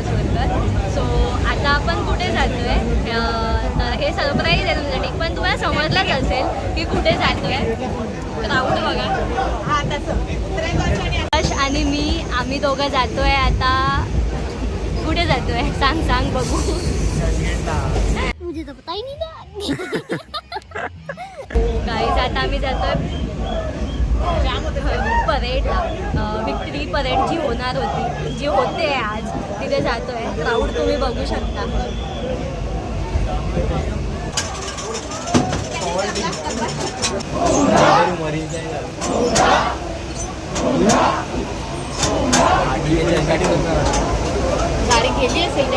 कसवरकर. So आता आपण कुठे जातोय तर हे सरप्राईज आहे तुझ्यासाठी, पण तुम्हाला समजलंच असेल की कुठे जातोय. क्राऊड बघा. हा तसं आणि मी आम्ही दोघं जातोय आता. कुठे जातोय सांग सांग बघू. मुझे तो पता ही नहीं. गाईज आता आम्ही जातोय परेडला. विक्ट्री परेड जी होणार होती, जी होते आज, तिथे जातोय. क्राऊड तुम्ही बघू शकता. गाडी गेली असेल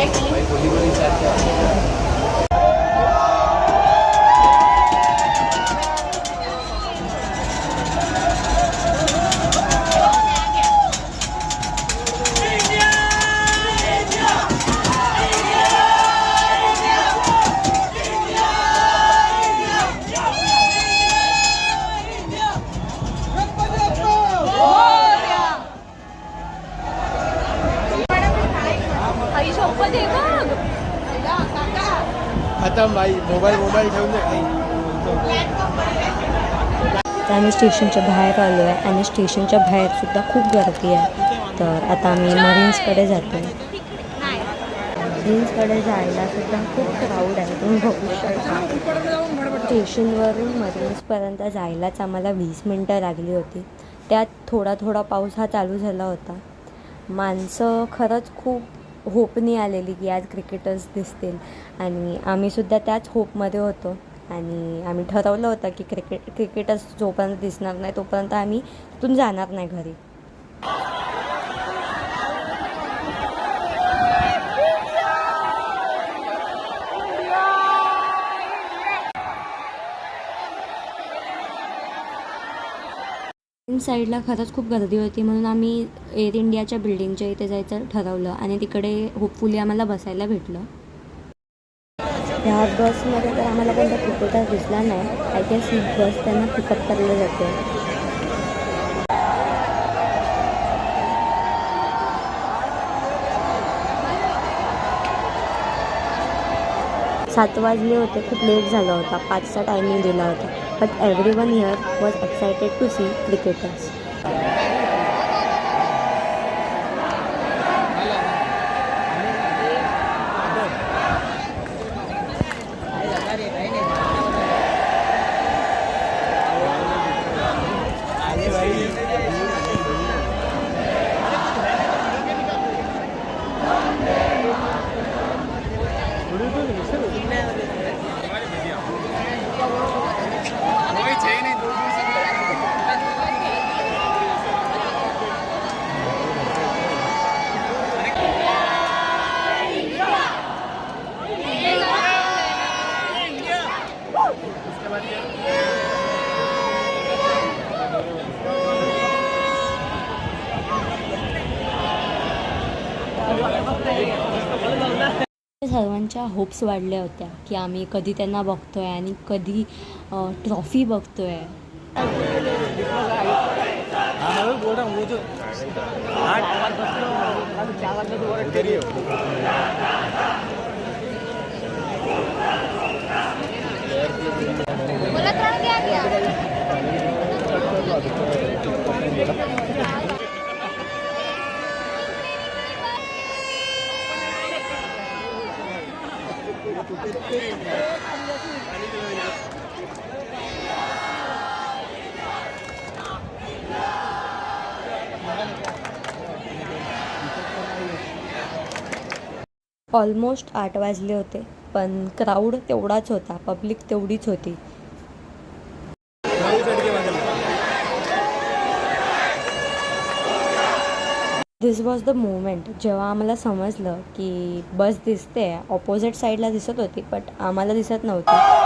आता मोबाईल ठेवून दे. आम्ही स्टेशनच्या बाहेर आलो आहे आणि स्टेशनच्या बाहेरसुद्धा खूप गर्दी आहे. तर आता आम्ही मरीन्सकडे जातो. मरीन्सकडे जायला सुद्धा खूप क्राऊड आहे, तुम्ही बघू शकता. स्टेशनवरून मरीन्सपर्यंत जायलाच आम्हाला 20 मिनटं लागली होती. त्यात थोडा पाऊस हा चालू झाला होता. माणसं खरंच खूप होपनी आलेली की आज क्रिकेटर्स दिसतील आणि आम्हीसुद्धा त्याच होपमध्ये होतो. आणि आम्ही ठरवलं होतं की क्रिकेटर्स जोपर्यंत दिसणार नाही तोपर्यंत आम्ही तिथून जाणार नाही घरी. साईडला खरंच खूप गर्दी होती म्हणून आम्ही एअर इंडियाच्या बिल्डिंगच्या इथे जायचं ठरवलं आणि तिकडे होपफुली आम्हाला बसायला भेटलं. ह्या बसमध्ये तर आम्हाला कोणता क्रिकेटर दिसला नाही. आय गेस ही बस त्यांना पिकअप करायला जाते. 7 वाजले होते. खूप लेट झाला होता. 5चा टायमिंग दिला होता. But everyone here was excited to see cricketers. सर्वांच्या होप्स वाढल्या होत्या की आम्ही कधी त्यांना बघतोय आणि कधी ट्रॉफी बघतोय. ऑलमोस्ट 8 वाजले होते पण क्राऊड तेवढाच होता. पब्लिक तेवढीच होती. दिस वॉज द मोमेंट जेव्हा आम्हाला समजलं की बस दिसते. ऑपोजिट साईडला दिसत होती बट आम्हाला दिसत नव्हती.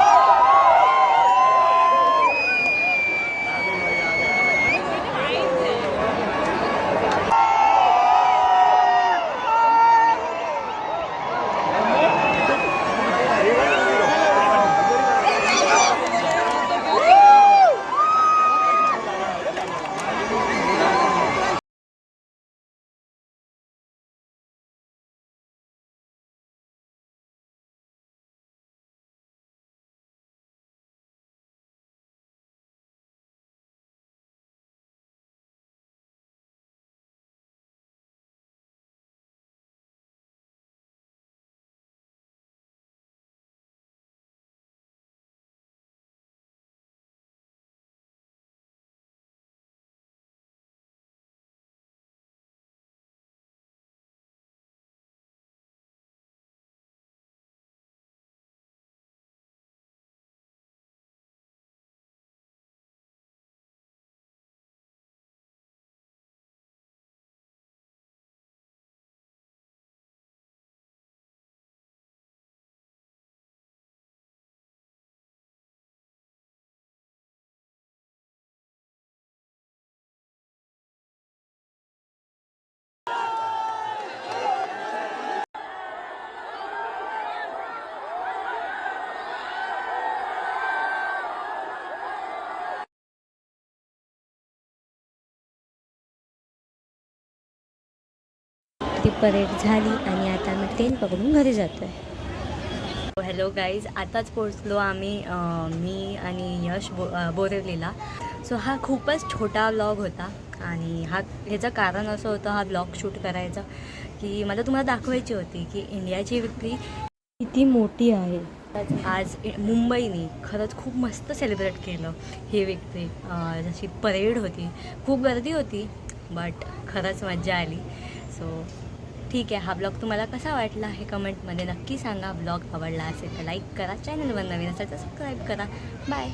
ती परेड झाली आणि आता आम्ही ट्रेन पकडून घरी जातो आहे. हॅलो गाईज, आताच पोचलो आम्ही, मी आणि यश बोरिवलीला. सो हा खूपच छोटा व्लॉग होता आणि ह्याचं कारण असं होतं हा व्लॉग शूट करायचं की मला तुम्हाला दाखवायची होती की इंडियाची विक्ट्री किती मोठी आहे. आज मुंबईने खरंच खूप मस्त सेलिब्रेट केलं ही विक्ट्री. जशी परेड होती, खूप गर्दी होती, बट खरंच मजा आली. सो ठीक आहे, हा ब्लॉग तुम्हाला कसा वाटला हे कमेंटमध्ये नक्की सांगा. ब्लॉग आवडला असेल तर लाईक करा, चॅनलवर नवीन असेल तर सबस्क्राईब करा. बाय.